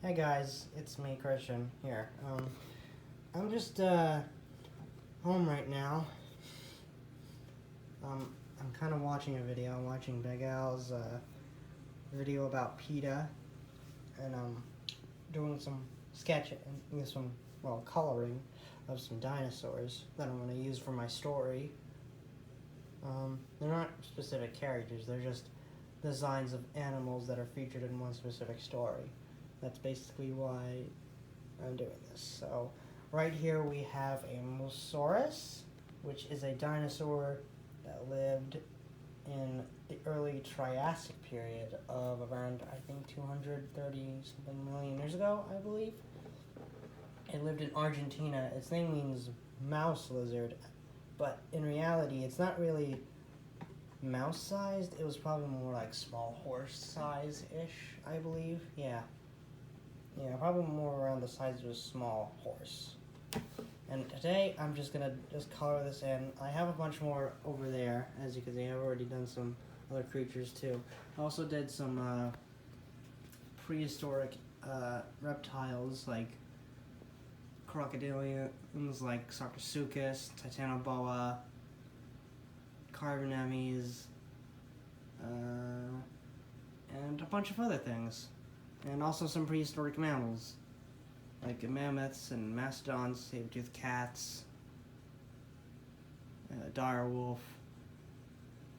Hey guys, it's me, Christian, here. I'm just, home right now. I'm kind of watching a video. I'm watching Big Al's, video about PETA, and I'm doing some sketching, coloring of some dinosaurs that I'm going to use for my story. They're not specific characters, they're just designs of animals that are featured in one specific story. That's basically why I'm doing this. So, right here we have a Mosasaurus, which is a dinosaur that lived in the early Triassic period of around, I think, 230-something million years ago, I believe. It lived in Argentina. Its name means mouse lizard, but in reality, it's not really mouse-sized. It was probably more like small horse size-ish, I believe. Yeah, probably more around the size of a small horse. And today, I'm just gonna color this in. I have a bunch more over there, as you can see. I've already done some other creatures too. I also did some prehistoric reptiles like crocodilians, like Sarcosuchus, Titanoboa, Carbonemes, and a bunch of other things. And also some prehistoric mammals, like mammoths and mastodons, saber-toothed cats, dire wolf,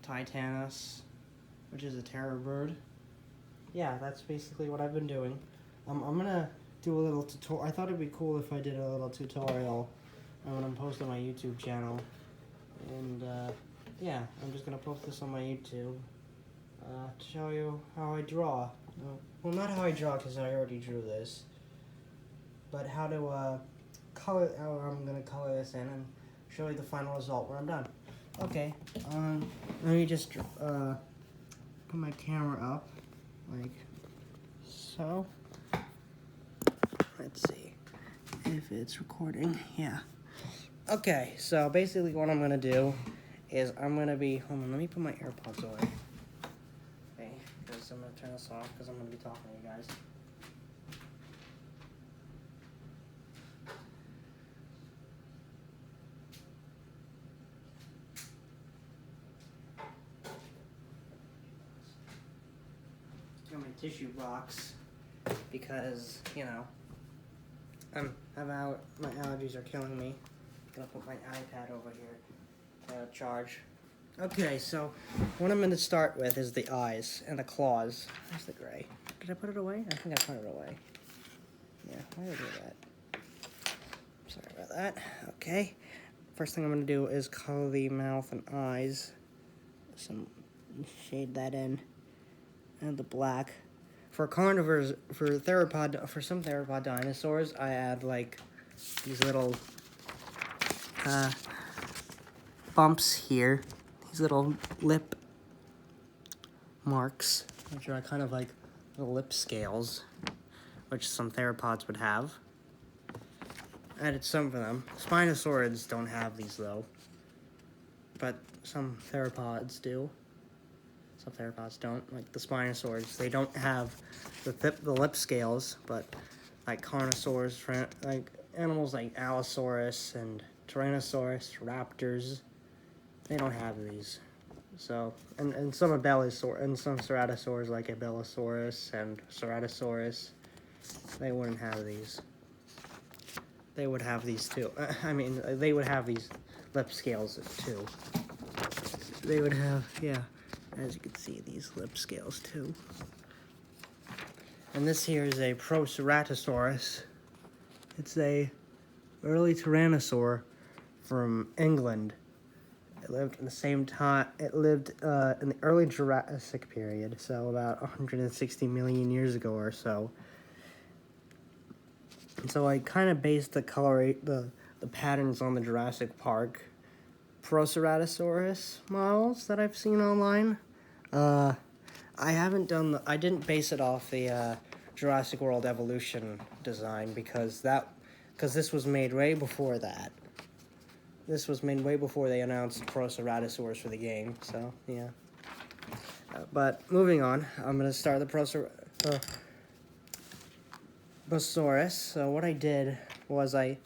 Titanus, which is a terror bird. Yeah, that's basically what I've been doing. I'm gonna do a little tutorial. I thought it'd be cool if I did a little tutorial. I'm gonna post on my YouTube channel. And yeah, I'm just gonna post this on my YouTube to show you how I draw. Well, not how I draw, because I already drew this, but how to color. How I'm gonna color this in and show you the final result when I'm done. Okay. Let me just put my camera up, like so. Let's see if it's recording. Yeah. Okay. So basically, what I'm gonna do is I'm gonna be. Hold on. Let me put my AirPods away. I'm going to turn this off because I'm going to be talking to you guys. Got my tissue box because, my allergies are killing me. Gonna put my iPad over here to charge. Okay, so what I'm going to start with is the eyes and the claws. Where's the gray? Did I put it away? I think I put it away. Yeah, why did I do that? Sorry about that. Okay. First thing I'm going to do is color the mouth and eyes. Shade that in. And the black. For carnivores, for some theropod dinosaurs, I add like these little bumps here. These little lip marks, which are kind of like the lip scales, which some theropods would have. Added some of them. Spinosaurids don't have these though, but some theropods do. Some theropods don't, like the Spinosaurids. They don't have the lip scales, but like carnosaurs, like animals like Allosaurus and Tyrannosaurus, raptors, they don't have these. So, and some and some ceratosaurs like Abelisaurus and Ceratosaurus, they wouldn't have these. They would have these too. They would have these lip scales too. They would have, yeah, as you can see, these lip scales too. And this here is a Proceratosaurus. It's a early tyrannosaur from England. It lived in the same time. It lived in the early Jurassic period, so about 160 million years ago or so. And so I kind of based the patterns on the Jurassic Park Proceratosaurus models that I've seen online. I didn't base it off the Jurassic World Evolution design because this was made way before that. This was made way before they announced Proceratosaurus for the game, so, yeah. But moving on, I'm going to start the So what I did was I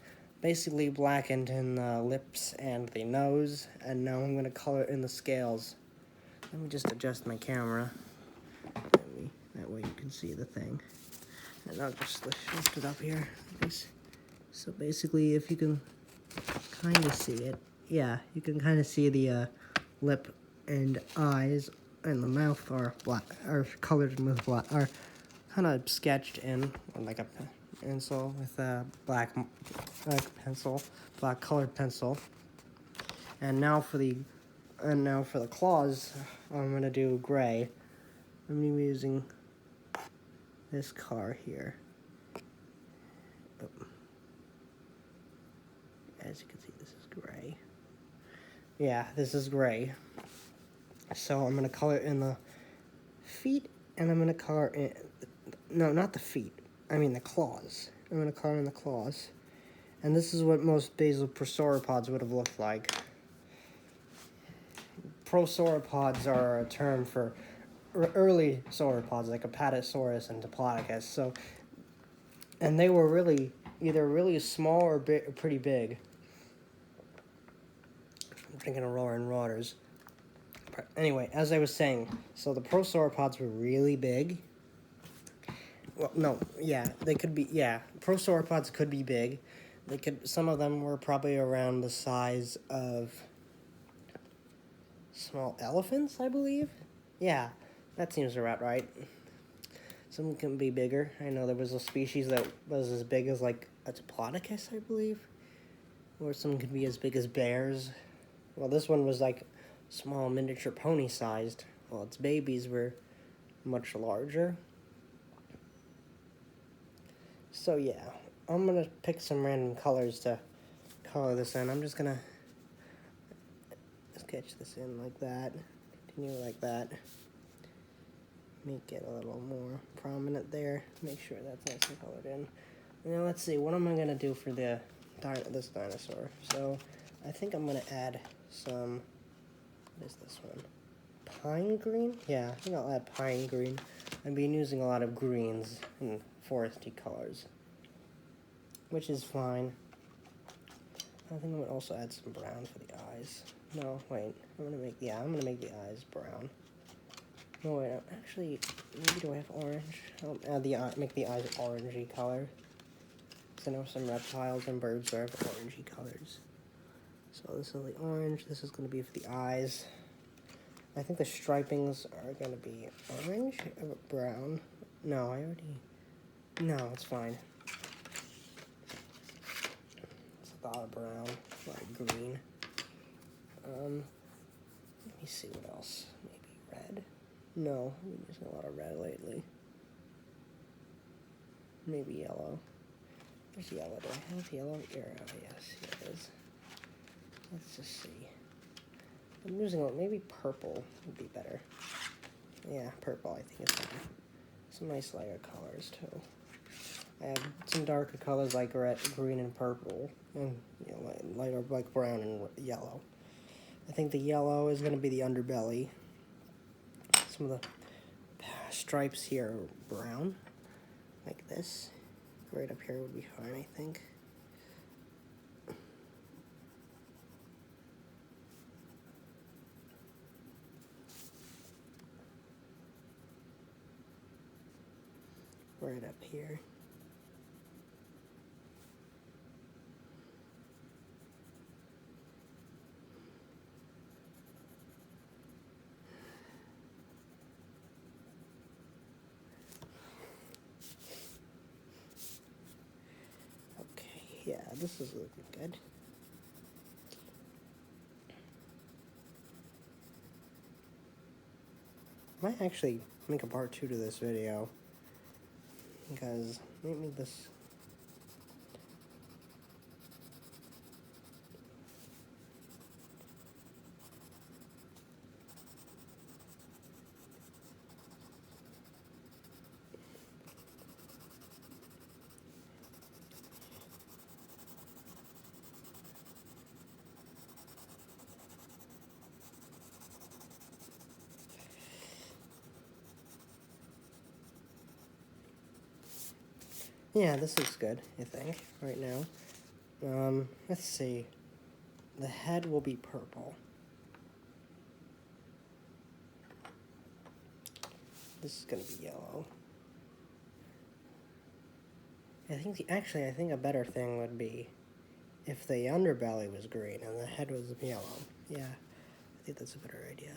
basically blackened in the lips and the nose, and now I'm going to color in the scales. Let me just adjust my camera. That way you can see the thing. And I'll just lift it up here. So basically, if you can kind of see it, yeah, you can kind of see the lip and eyes and the mouth are black, are colored with black, are kind of sketched in like a pencil with a black colored pencil. And now for the claws, I'm gonna do gray. I'm gonna be using this color here. As you can see, this is gray. Yeah, this is gray. So I'm gonna color in the feet, and I'm gonna color in, no, not the feet, I mean the claws. I'm gonna color in the claws. And this is what most basal prosauropods would have looked like. Prosauropods are a term for early sauropods, like Apatosaurus and Diplodocus. So, and they were either really small or pretty big. I'm drinking a Roaring Waters. Anyway, as I was saying, so the prosauropods were really big. Well, no, yeah, they could be, yeah, prosauropods could be big. Some of them were probably around the size of small elephants, I believe. Yeah, that seems about right. Some can be bigger. I know there was a species that was as big as like a Diplodocus, I believe. Or some could be as big as bears. Well, this one was like small miniature pony sized, while its babies were much larger. So yeah, I'm gonna pick some random colors to color this in. I'm just gonna sketch this in like that, continue like that, make it a little more prominent there, make sure that's nice and colored in. Now let's see, what am I gonna do for this dinosaur? So I think I'm gonna add some, what is this one? Pine green? Yeah, I think I'll add pine green. I've been using a lot of greens and foresty colors, which is fine. I think I'm gonna also add some brown for the eyes. No, wait, I'm gonna make the eyes brown. No, wait, actually, maybe do I have orange? I'll add make the eyes orangey color. Because I know some reptiles and birds are orangey colors. So this is the orange, this is gonna be for the eyes. I think the stripings are gonna be orange or brown. No, no, it's fine. It's a lot of brown, like green. Let me see what else. Maybe red. No, I've been using a lot of red lately. Maybe yellow. There's yellow. Do I have yellow here? Oh, yes, here it is. Let's just see. I'm using maybe purple would be better. Yeah, purple I think is better. Some nice lighter colors too. I have some darker colors like red, green, and purple, and lighter like brown and yellow. I think the yellow is going to be the underbelly. Some of the stripes here are brown, like this. Right up here would be fine, I think. Right up here. Yeah, this is looking good. I might actually make a part 2 to this video, because maybe this... Yeah, this looks good, I think, right now. Let's see. The head will be purple. This is gonna be yellow. I think a better thing would be if the underbelly was green and the head was yellow. Yeah, I think that's a better idea.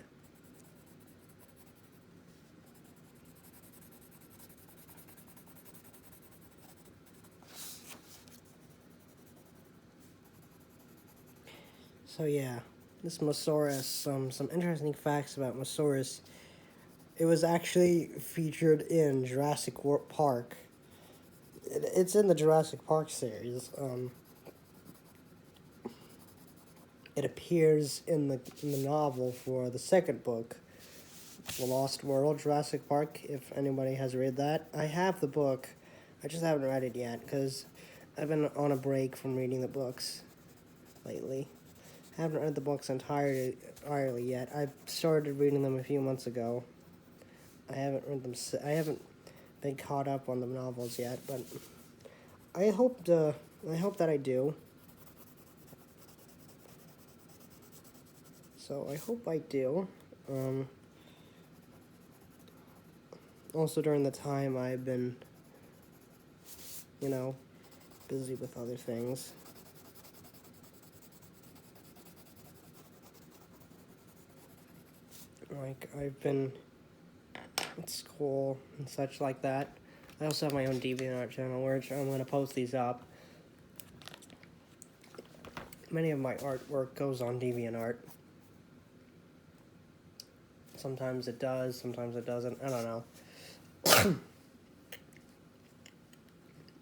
So yeah, this Mosaurus, some interesting facts about Mosaurus. It was actually featured in Jurassic Park. It's in the Jurassic Park series. It appears in the novel for the second book, The Lost World, Jurassic Park, if anybody has read that. I have the book. I just haven't read it yet because I've been on a break from reading the books lately. I haven't read the books entirely yet. I started reading them a few months ago. I haven't read them. I haven't been caught up on the novels yet, but I hope that I do. So I hope I do. Also during the time I've been, busy with other things. Like, I've been at school and such like that. I also have my own DeviantArt channel, which I'm going to post these up. Many of my artwork goes on DeviantArt. Sometimes it does, sometimes it doesn't. I don't know.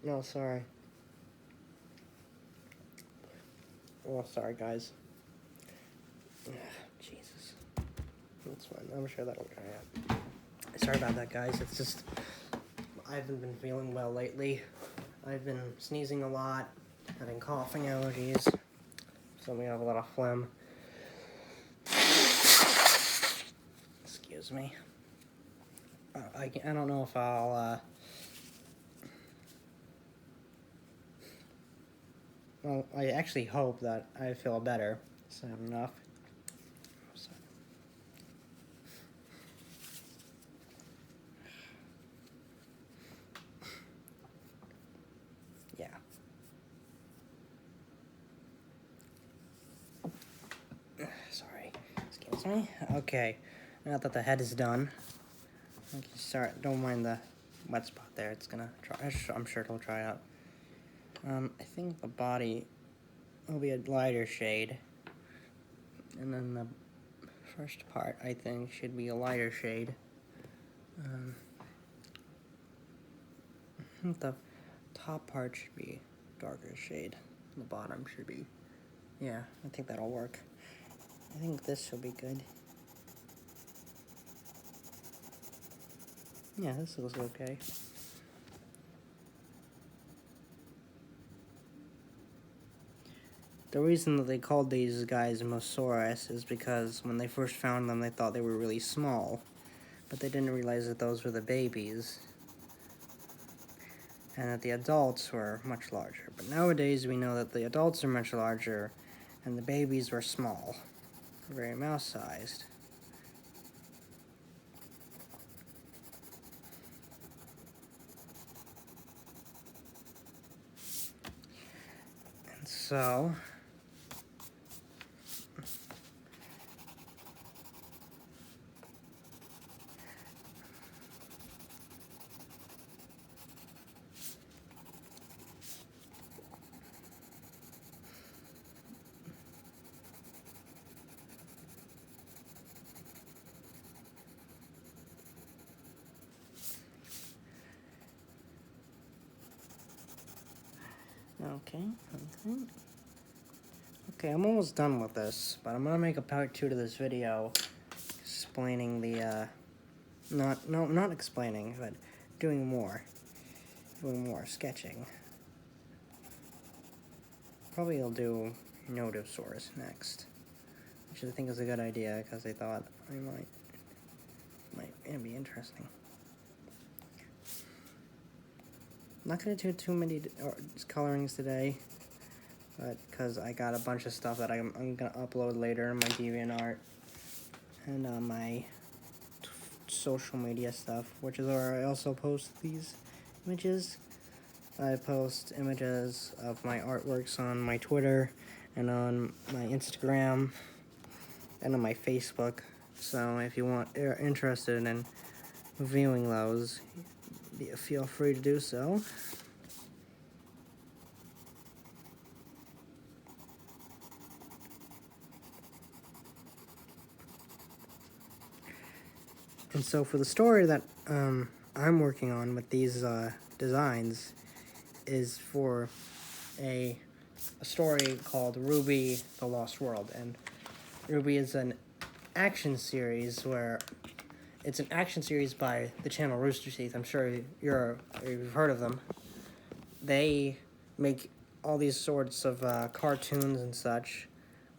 No, sorry. Oh, sorry, guys. Jesus. That's fine. I'm sure that'll dry out. Sorry about that, guys. It's just, I haven't been feeling well lately. I've been sneezing a lot, having coughing allergies, so we have a lot of phlegm. Excuse me. I don't know if I'll, well, I actually hope that I feel better soon enough. So. Yeah. Sorry. Excuse me. Okay. Now that the head is done, I can start. Don't mind the wet spot there. It's gonna try. I'm sure it'll dry out. I think the body will be a lighter shade, and then the first part I think should be a lighter shade. I think the top part should be darker shade. The bottom should be, yeah, I think that'll work. I think this will be good. Yeah, this looks okay. The reason that they called these guys Mosaurus is because when they first found them, they thought they were really small, but they didn't realize that those were the babies, and that the adults were much larger. But nowadays, we know that the adults are much larger, and the babies were small, very mouse-sized. And so, Okay, I'm almost done with this, but I'm gonna make a part 2 to this video explaining the, not explaining, but doing more sketching. Probably I'll do Nodosaurus next, which I think is a good idea, because they thought I might be interesting. not going to do too many colorings today, but because I got a bunch of stuff that I'm going to upload later in my DeviantArt and my social media stuff, which is where I also post these images. I post images of my artworks on my Twitter and on my Instagram and on my Facebook. So if you're interested in viewing those, feel free to do so. And so for the story that I'm working on with these designs is for a story called Ruby: The Lost World. And Ruby is an action series it's an action series by the channel Rooster Teeth. I'm sure you've heard of them. They make all these sorts of cartoons and such.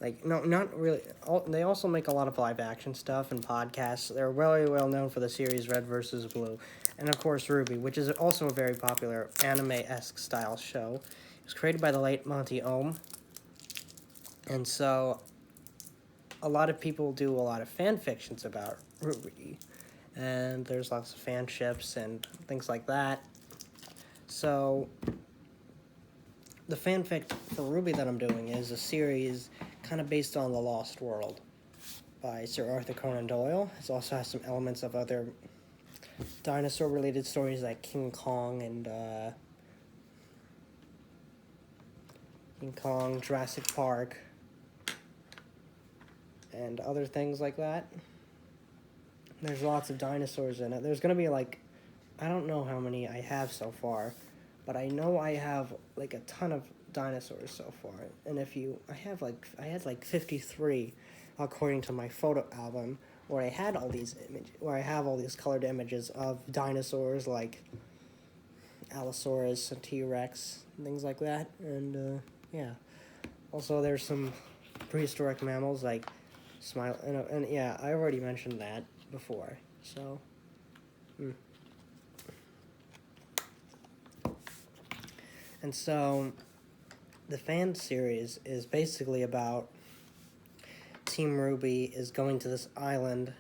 Like, no, not really. They also make a lot of live-action stuff and podcasts. They're very well known for the series Red vs. Blue. And, of course, Ruby, which is also a very popular anime-esque style show. It was created by the late Monty Ohm. And so, a lot of people do a lot of fan fictions about Ruby. And there's lots of fan ships and things like that. So, the fanfic for Ruby that I'm doing is a series kind of based on The Lost World by Sir Arthur Conan Doyle. It also has some elements of other dinosaur-related stories like King Kong and Jurassic Park, and other things like that. There's lots of dinosaurs in it. There's going to be I don't know how many I have so far, but I know I have a ton of dinosaurs so far. And I had 53 according to my photo album where I had all these where I have all these colored images of dinosaurs like Allosaurus and T-Rex and things like that. And yeah. Also there's some prehistoric mammals like and yeah, I already mentioned that before. So And so, the fan series is basically about Team Ruby is going to this island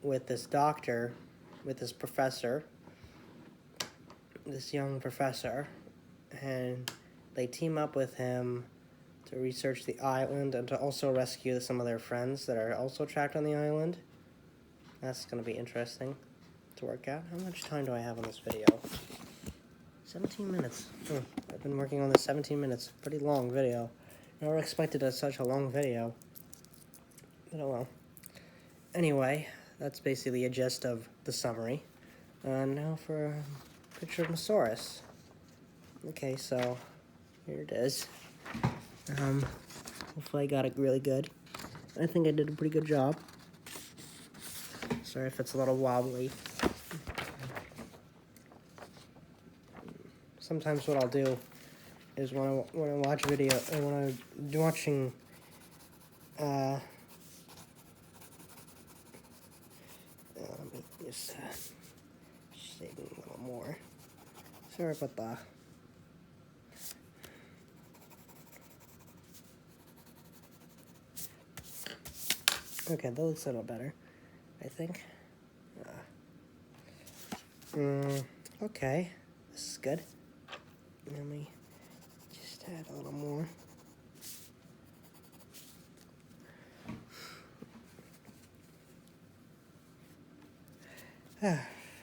with this doctor, with this professor, this young professor, and they team up with him to research the island and to also rescue some of their friends that are also trapped on the island. That's going to be interesting to work out. How much time do I have on this video? 17 minutes. I've been working on this 17 minutes. Pretty long video. Never expected such a long video. But oh well. Anyway, that's basically a gist of the summary. Now for a picture of Mosaurus. Okay, so here it is. Hopefully I got it really good. I think I did a pretty good job. Sorry if it's a little wobbly. Sometimes what I'll do is when I watch a video, or when I'm watching, let me just save a little more. Sorry about that. Okay, that looks a little better, I think. Okay, this is good. Let me just add a little more.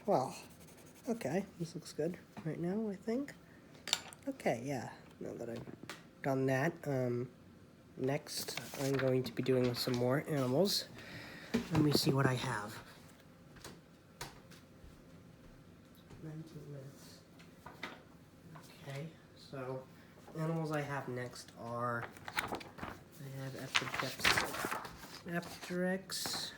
Well, okay, this looks good right now, I think. Okay, yeah, now that I've done that, next I'm going to be doing some more animals. Let me see what I have. 19 minutes. Okay, so animals I have next are, I have Apteryx.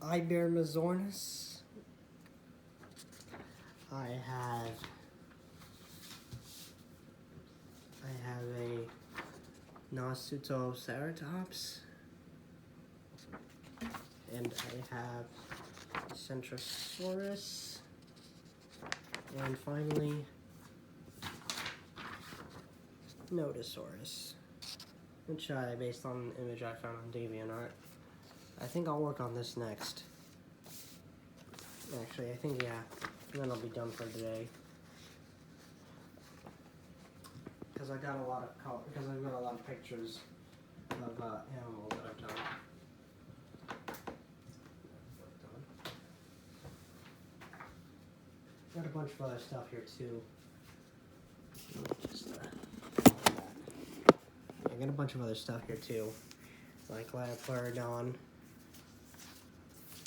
Ibermazornis. I have Ceratops. And I have Centrosaurus. And finally, Nodosaurus, which I based on an image I found on DeviantArt. I think I'll work on this next. Actually, I think, yeah, and then I'll be done for today. Because I've got a lot of pictures of animals that I've done. Got a bunch of other stuff here too. I got a bunch of other stuff here too, like Liopleurodon,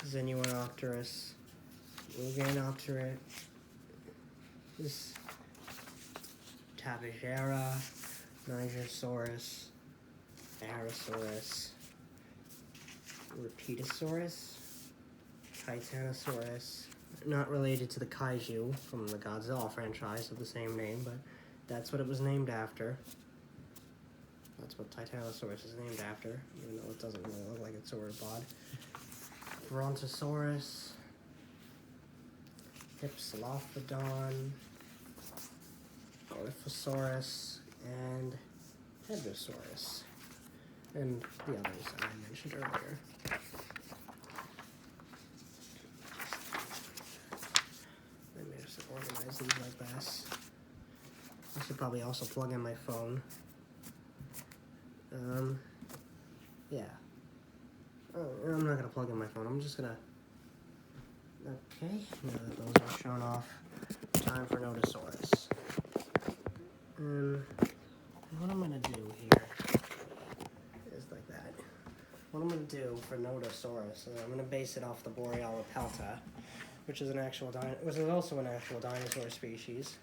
Xenuanopterus, Muganopterus, this Tabigera, Nigersaurus, Barosaurus, Rapetosaurus, Titanosaurus, not related to the kaiju from the Godzilla franchise of the same name, but that's what it was named after. That's what Titanosaurus is named after, even though it doesn't really look like a sauropod. Brontosaurus, Hypsilophodon, Orthosaurus, and Hadrosaurus, and the others that I mentioned earlier. Let me just organize these like this. I should probably also plug in my phone. Yeah. Oh, I'm not gonna plug in my phone. I'm just gonna. Okay, now that those are shown off, time for Nodosaurus. What I'm gonna do here is like that. What I'm gonna do for Nodosaurus is I'm gonna base it off the Borealopelta, which is also an actual dinosaur species.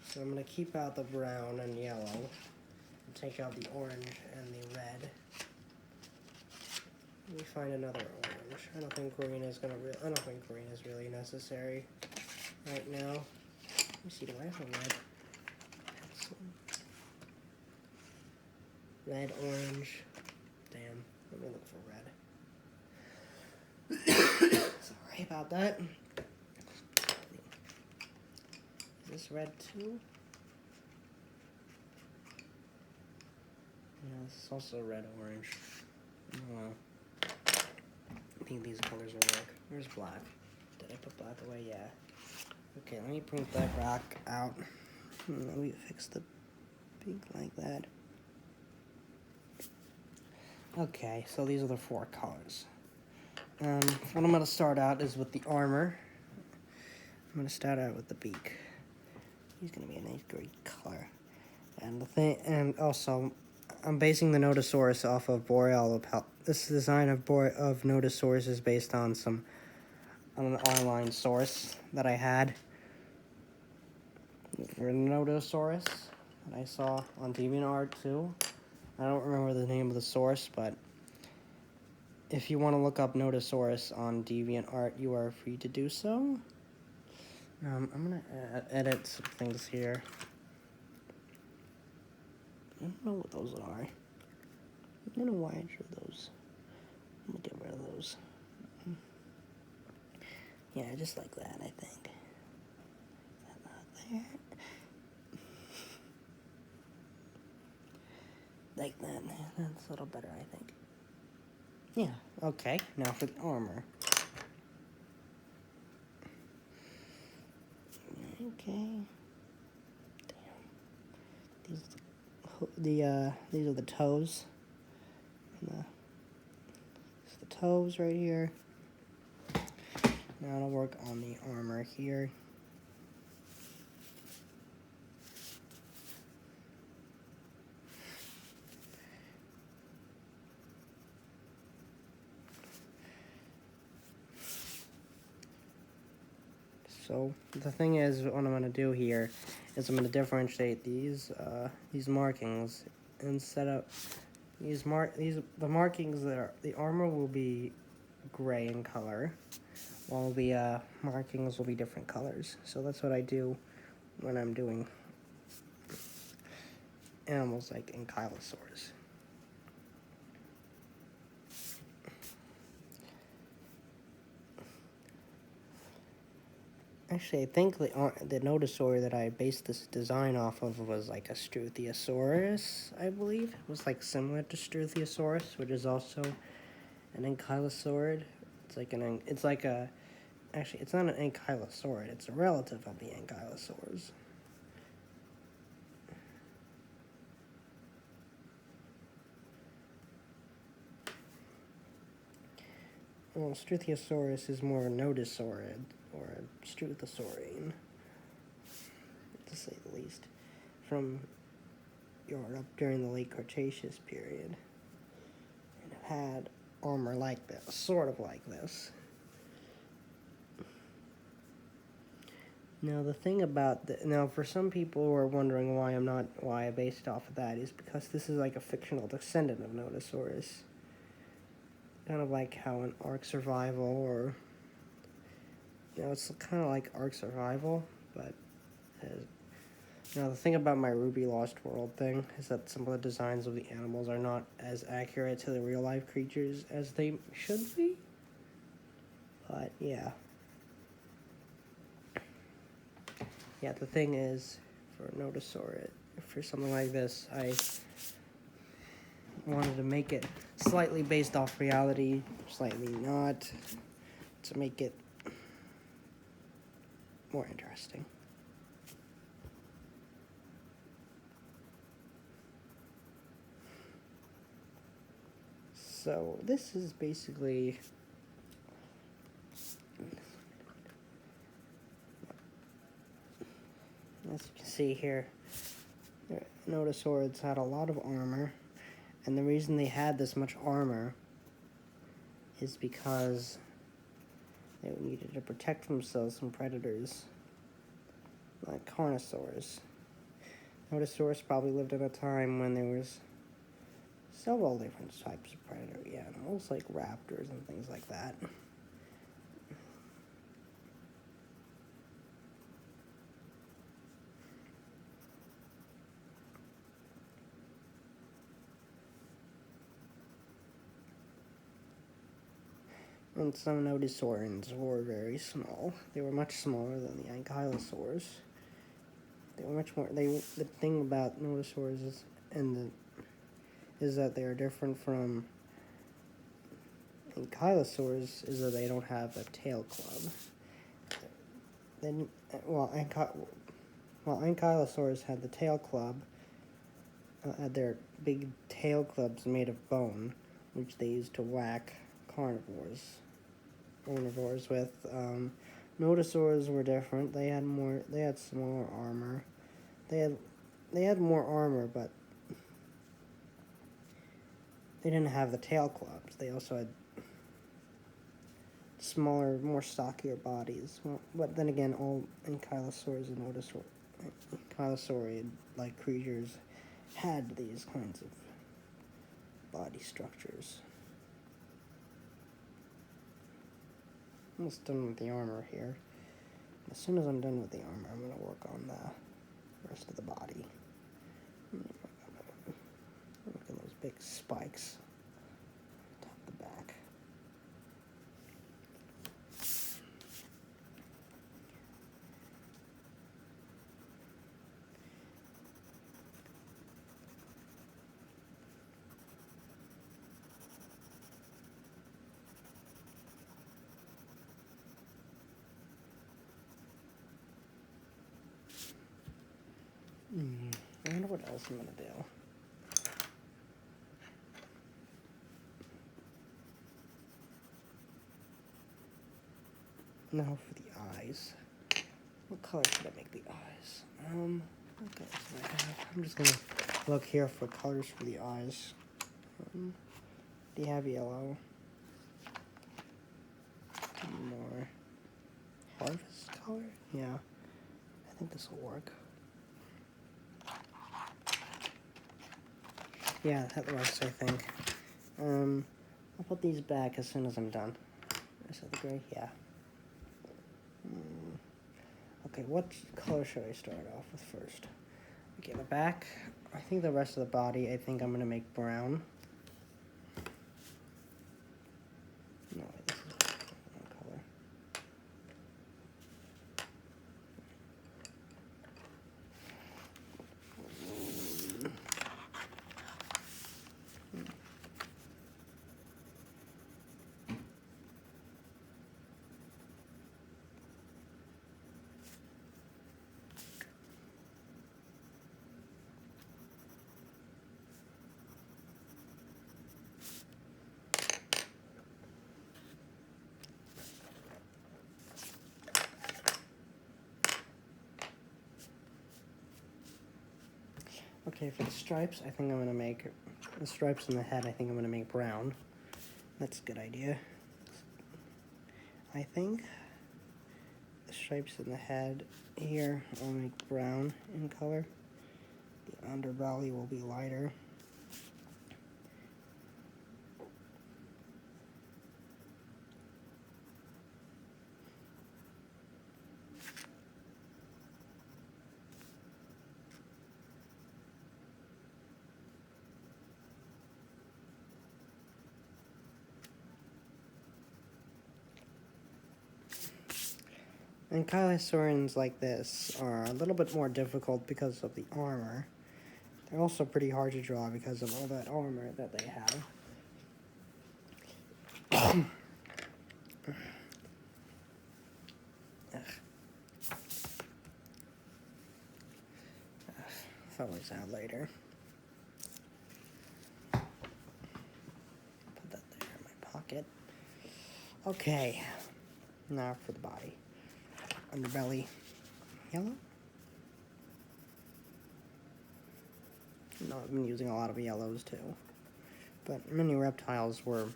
So I'm gonna keep out the brown and yellow, and take out the orange and the red. Let me find another orange. I don't think green is really necessary right now. Let me see, do I have a red pencil? Red, orange. Damn, let me look for red. Sorry about that. Is this red too? Yeah, this is also red, orange. Oh, I think these colors will work. Where's black? Did I put black away? Yeah. Okay, let me print that rock out. Let me fix the pink like that. Okay, so these are the 4 colors. What I'm going to start out is with the armor. I'm going to start out with the beak. He's going to be a nice green color. And also, I'm basing the Nodosaurus off of Borealopelta. This design of Nodosaurus is based on an online source that I had for Nodosaurus that I saw on DeviantArt too. I don't remember the name of the source, but if you want to look up Nodosaurus on DeviantArt, you are free to do so. I'm going to edit some things here. I don't know what those are. I don't know why I drew those. I'm going to get rid of those. Yeah, just like that, I think. There. Like that. That's a little better, I think. Yeah, okay. Now for the armor. Okay. Damn. These are the toes. These are the toes right here. Now I'll work on the armor here. So the thing is, what I'm going to do here is I'm going to differentiate these markings instead of the markings the armor will be gray in color, while the markings will be different colors. So that's what I do when I'm doing animals like ankylosaurs. Actually, I think the nodosaur that I based this design off of was like a Struthiosaurus, I believe. It was like similar to Struthiosaurus, which is also an ankylosaurid. It's like a, actually, it's not an ankylosaurid. It's a relative of the ankylosaurs. Well, Struthiosaurus is more a nodosaurid, or a struthosaurine, to say the least, from Europe during the late Cretaceous period. And it had armor like this, sort of like this. Now the thing about now for some people who are wondering why I based it off of that is because this is like a fictional descendant of Nodosaurus. Kind of like how in Ark Survival, or it's kind of like Ark Survival, but the thing about my Ruby Lost World thing is that some of the designs of the animals are not as accurate to the real life creatures as they should be. But yeah. Yeah, the thing is, for Nodosaur, for something like this, I wanted to make it slightly based off reality, slightly not, to make it more interesting. So this is basically, as you can see here, Nodosaurids had a lot of armor, and the reason they had this much armor is because they needed to protect themselves from predators like carnosaurs. Nodosaurus probably lived at a time when there was several different types of predatory animals, like raptors and things like that. And some nodosaurians were very small. They were much smaller than the ankylosaurs. They were much more. The thing about nodosaurs is that they are different from ankylosaurs is that they don't have a tail club. Then, ankylosaurs had the tail club. Had their big tail clubs made of bone, which they used to whack carnivores with. Nodosaurs were different. They had smaller armor. They had more armor, but they didn't have the tail clubs. They also had smaller, more stockier bodies. Well, but then again, all ankylosaurs and ankylosaurid-like creatures had these kinds of body structures. Almost done with the armor here. As soon as I'm done with the armor, I'm going to work on the rest of the body. Look at those big spikes on top of the back. I wonder what else I'm going to do. Now for the eyes. What color should I make the eyes? What colors do I have? I'm just going to look here for colors for the eyes. Do you have yellow? More harvest color? Yeah. I think this will work. Yeah, that works, I think. I'll put these back as soon as I'm done. Is that the gray? Yeah. Okay, what color should I start off with first? Okay, the back. I think the rest of the body, I think I'm going to make brown. No, this is the wrong color. Okay, for the stripes, I think I'm going to make the stripes in the head, I think I'm going to make brown. That's a good idea. I think the stripes in the head here I'll make brown in color. The underbelly will be lighter. And Kylosaurians like this are a little bit more difficult because of the armor. They're also pretty hard to draw because of all that armor that they have. Fellas out later. Put that there in my pocket. Okay, now for the body. Underbelly, yellow? No, I've been using a lot of yellows too. But many reptiles were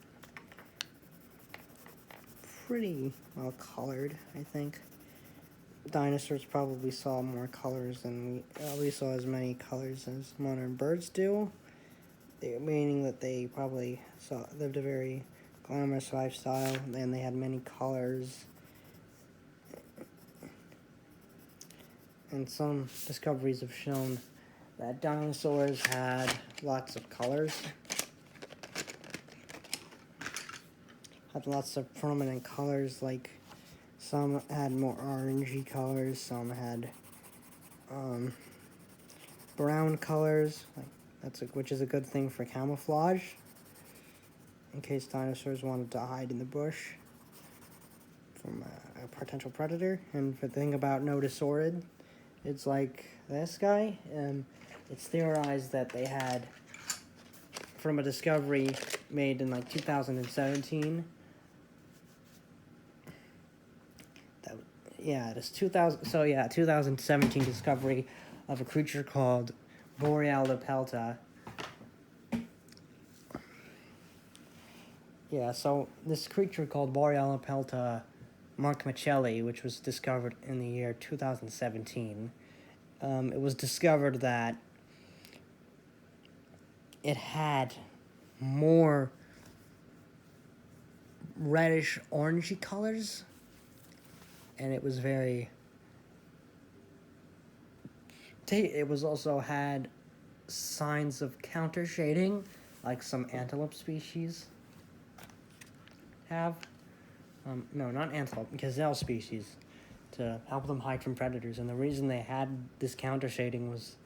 pretty well colored, I think. Dinosaurs probably saw more colors than we saw as many colors as modern birds do. Meaning that they probably lived a very glamorous lifestyle, and they had many colors. And some discoveries have shown that dinosaurs had lots of colors. Had lots of prominent colors, like some had more orangey colors, some had brown colors, which is a good thing for camouflage, in case dinosaurs wanted to hide in the bush from a potential predator. And the thing about Nodosaurid, it's like this guy, and it's theorized that they had, from a discovery made in like 2017, this 2017 discovery of a creature called Borealepelta. Yeah, so this creature called Borealepelta markmicheli, which was discovered in the year 2017, it was discovered that it had more reddish orangey colors, and it was it was also had signs of counter shading, like some antelope species have. No, not antelope, gazelle species, to help them hide from predators. And the reason they had this counter shading was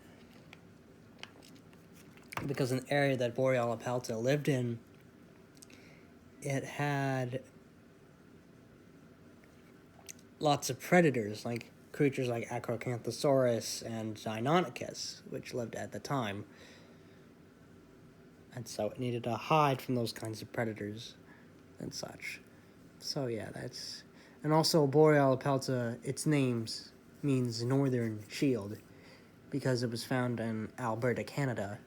because an area that Borealepelta lived in, it had lots of predators, like creatures like Acrocanthosaurus and Deinonychus, which lived at the time. And so it needed to hide from those kinds of predators and such. So yeah, that's... And also Borealepelta, its name means Northern Shield, because it was found in Alberta, Canada.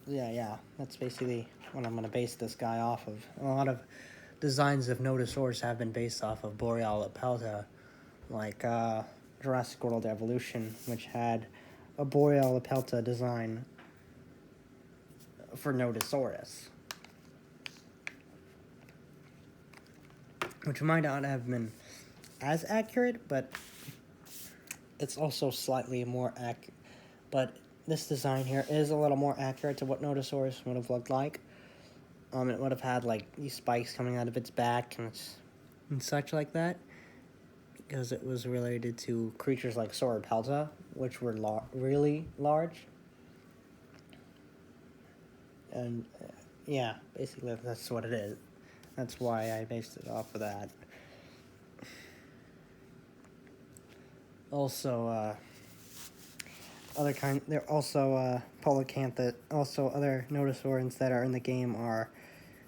Yeah, that's basically what I'm going to base this guy off of. A lot of designs of Nodosaurus have been based off of Borealepelta, like Jurassic World Evolution, which had a Borealepelta design for Nodosaurus, which might not have been as accurate, but it's also slightly more accurate. But this design here is a little more accurate to what Nodosaurus would have looked like. It would have had like these spikes coming out of its back and such like that, because it was related to creatures like Sauropelta, which were really large. And yeah, basically that's what it is. That's why I based it off of that. Also, there are also Polacanthus. Also, other Nodosaurians that are in the game are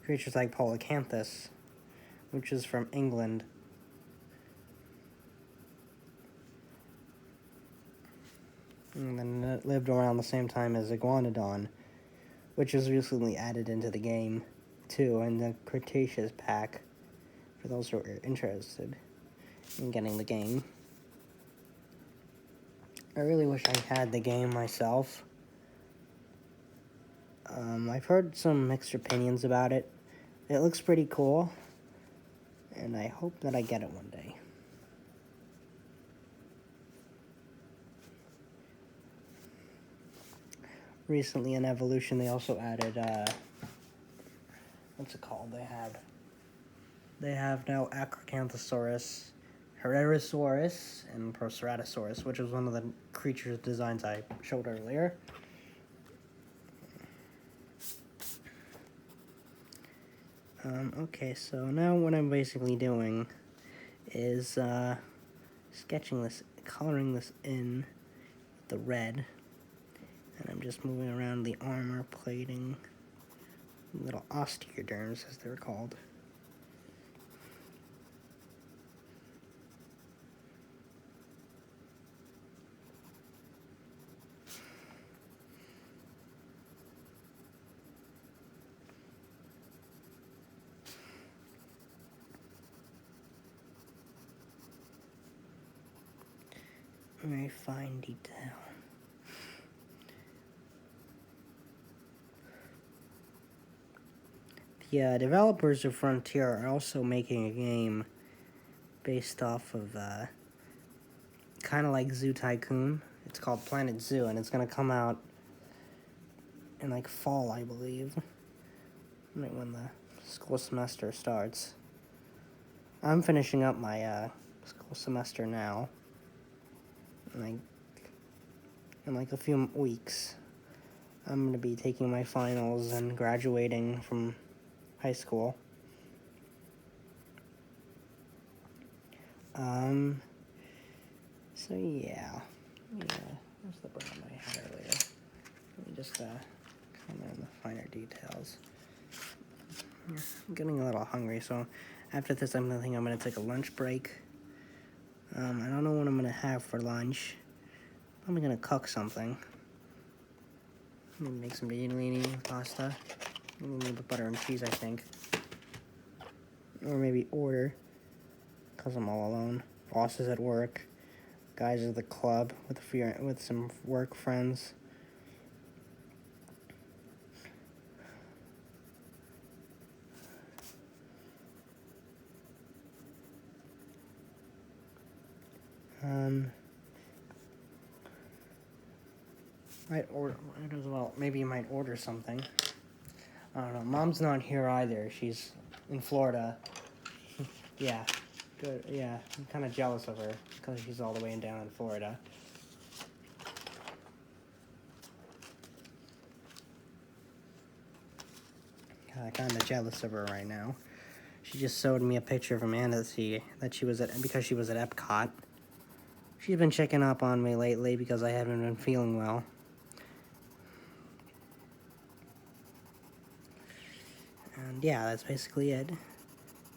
creatures like Polacanthus, which is from England. And then it lived around the same time as Iguanodon, which was recently added into the game, too, in the Cretaceous pack, for those who are interested in getting the game. I really wish I had the game myself. I've heard some mixed opinions about it. It looks pretty cool, and I hope that I get it one day. Recently in Evolution, they also added, what's it called? They have now Acrocanthosaurus, Herrerasaurus, and Proceratosaurus, which was one of the creatures designs I showed earlier. Okay, so now what I'm basically doing is sketching this, coloring this in with the red, and I'm just moving around the armor plating, little osteoderms as they're called. Very fine detail. The developers of Frontier are also making a game based off of kind of like Zoo Tycoon. It's called Planet Zoo, and it's going to come out in like fall, I believe, right when the school semester starts. I'm finishing up my school semester now. In like a few weeks, I'm going to be taking my finals and graduating from high school. So yeah, there's the brown I had earlier. Let me just comment on the finer details. I'm getting a little hungry, so after this, I'm gonna take a lunch break. I don't know what I'm gonna have for lunch. I'm gonna cook something. I'm gonna make some rigatoni pasta. Maybe with butter and cheese, I think. Or maybe order, because I'm all alone. Boss is at work. Guys at the club with some work friends. Might as well, maybe you might order something. I don't know. Mom's not here either. She's in Florida. Yeah, good. Yeah, I'm kind of jealous of her because she's all the way down in Florida. Kind of jealous of her right now. She just showed me a picture of Amanda that she was because she was at Epcot. She's been checking up on me lately because I haven't been feeling well. And yeah, that's basically it.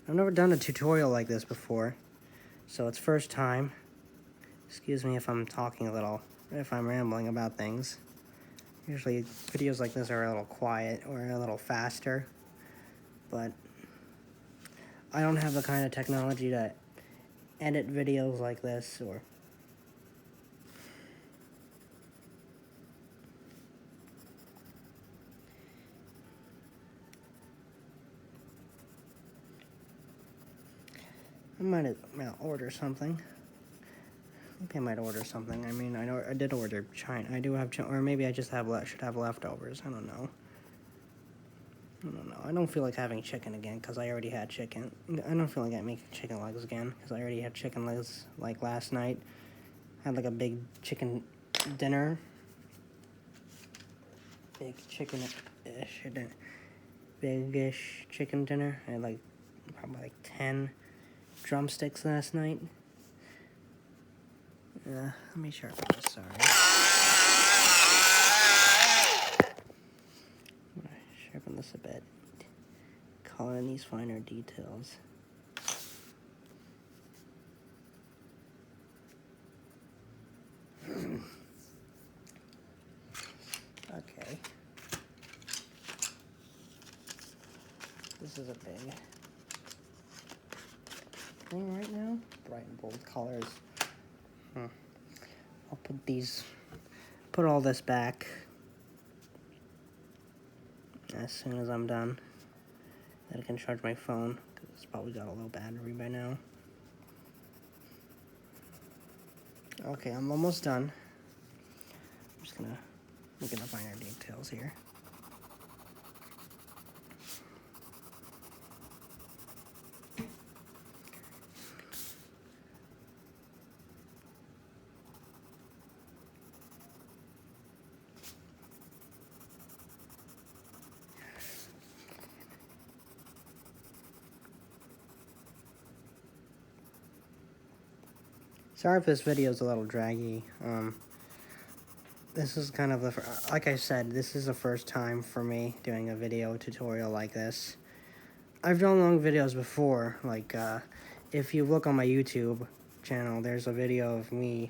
I've never done a tutorial like this before, so it's first time. Excuse me if I'm talking if I'm rambling about things. Usually videos like this are a little quiet or a little faster, but I don't have the kind of technology to edit videos like this or I might order something. Maybe I might order something. I mean, I know I did order China. I do have, or maybe I just should have leftovers. I don't know. I don't feel like having chicken again because I already had chicken. I don't feel like making chicken legs again because I already had chicken legs like last night. I had like a big chicken dinner. Big-ish chicken dinner. I had probably like 10 drumsticks last night. Let me sharpen this, sorry. I'm gonna sharpen this a bit. Color in these finer details. This is a big thing right now. Bright and bold colors. I'll put all this back as soon as I'm done. Then I can charge my phone, because it's probably got a low battery by now. Okay, I'm almost done. I'm just gonna look at the finer details here. Sorry if this video is a little draggy. This is kind of like I said, this is the first time for me doing a video tutorial like this. I've done long videos before, like if you look on my YouTube channel, there's a video of me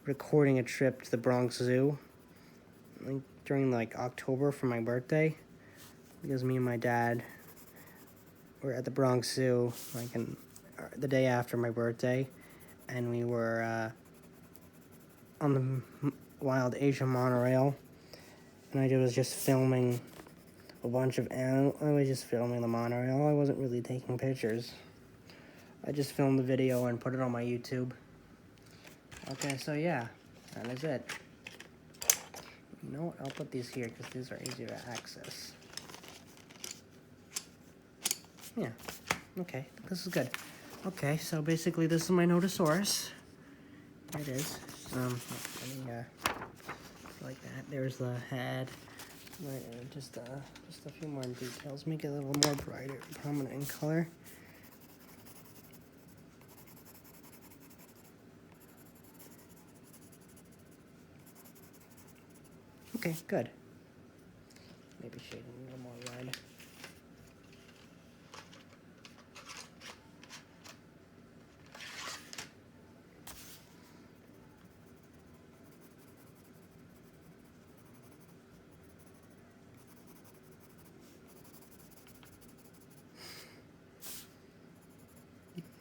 recording a trip to the Bronx Zoo during like October for my birthday, because me and my dad were at the Bronx Zoo like the day after my birthday, and we were on the Wild Asian monorail, and I was just filming a bunch of animals. I was just filming the monorail. I wasn't really taking pictures. I just filmed the video and put it on my YouTube. Okay, so yeah, that is it. You know what? I'll put these here because these are easier to access. Yeah. Okay, this is good. Okay, so basically this is my Notosaurus. There it is. Like that. There's the head. Right, just a few more details. Make it a little more brighter, prominent in color. Okay, good. Maybe shading a little more red.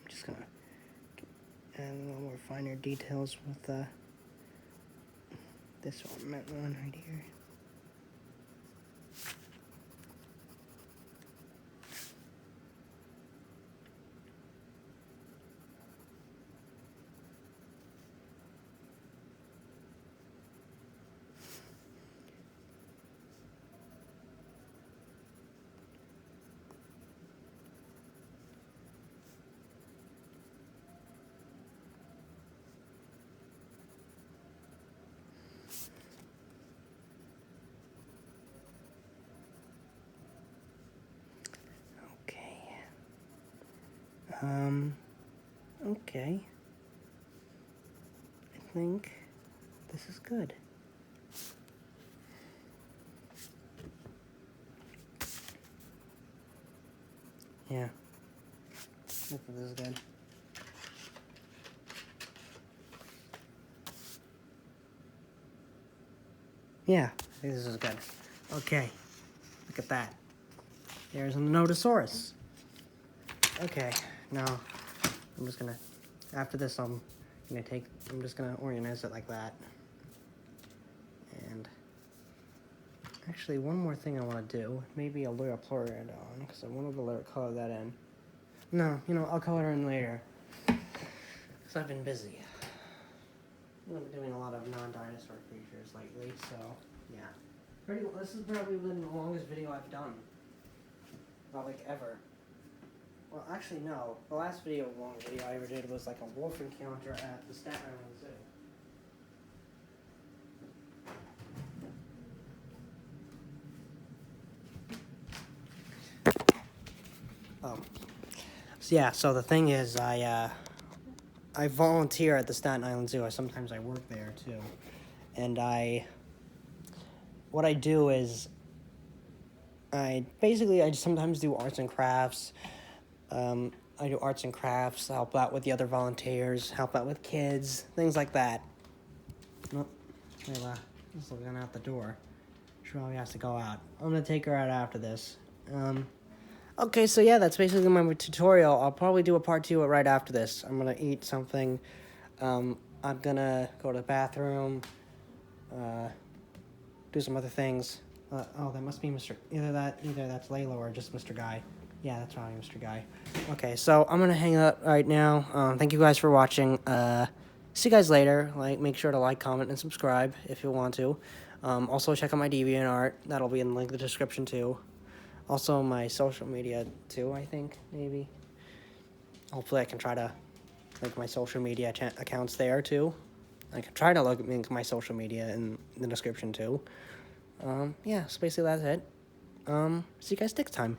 Just gonna add a little more finer details with this ornament one right here. Okay. I think this is good. Yeah. I think this is good. Yeah, I think this is good. Okay. Look at that. There's a Notosaurus. Okay, now I'm just gonna, after this I'm just gonna organize it like that. And actually one more thing I wanna do, maybe a layer color it on, because I wanted to layer color that in. No, I'll color in later, because I've been busy. I've been doing a lot of non-dinosaur creatures lately, so yeah. This has probably been the longest video I've done. Not like ever. Well, actually, no. The last long video I ever did was like a wolf encounter at the Staten Island Zoo. So yeah, so the thing is, I volunteer at the Staten Island Zoo. Sometimes I work there, too. And what I do is, I sometimes do arts and crafts. I do arts and crafts, help out with the other volunteers, help out with kids, things like that. Oh, just looking out the door. She probably has to go out. I'm gonna take her out after this. Okay, so yeah, that's basically my tutorial. I'll probably do a part 2 right after this. I'm gonna eat something. I'm gonna go to the bathroom, do some other things. Oh, that must be either that's Layla or just Mr. Guy. Yeah, that's probably Mr. Guy. Okay, so I'm gonna hang up right now. Thank you guys for watching. See you guys later. Make sure to like, comment, and subscribe if you want to. Also, check out my DeviantArt. That'll be in the link in the description too. Also, my social media too. I think maybe. Hopefully, I can try to link my social media accounts there too. I can try to link my social media in the description too. Yeah, so basically that's it. See you guys next time.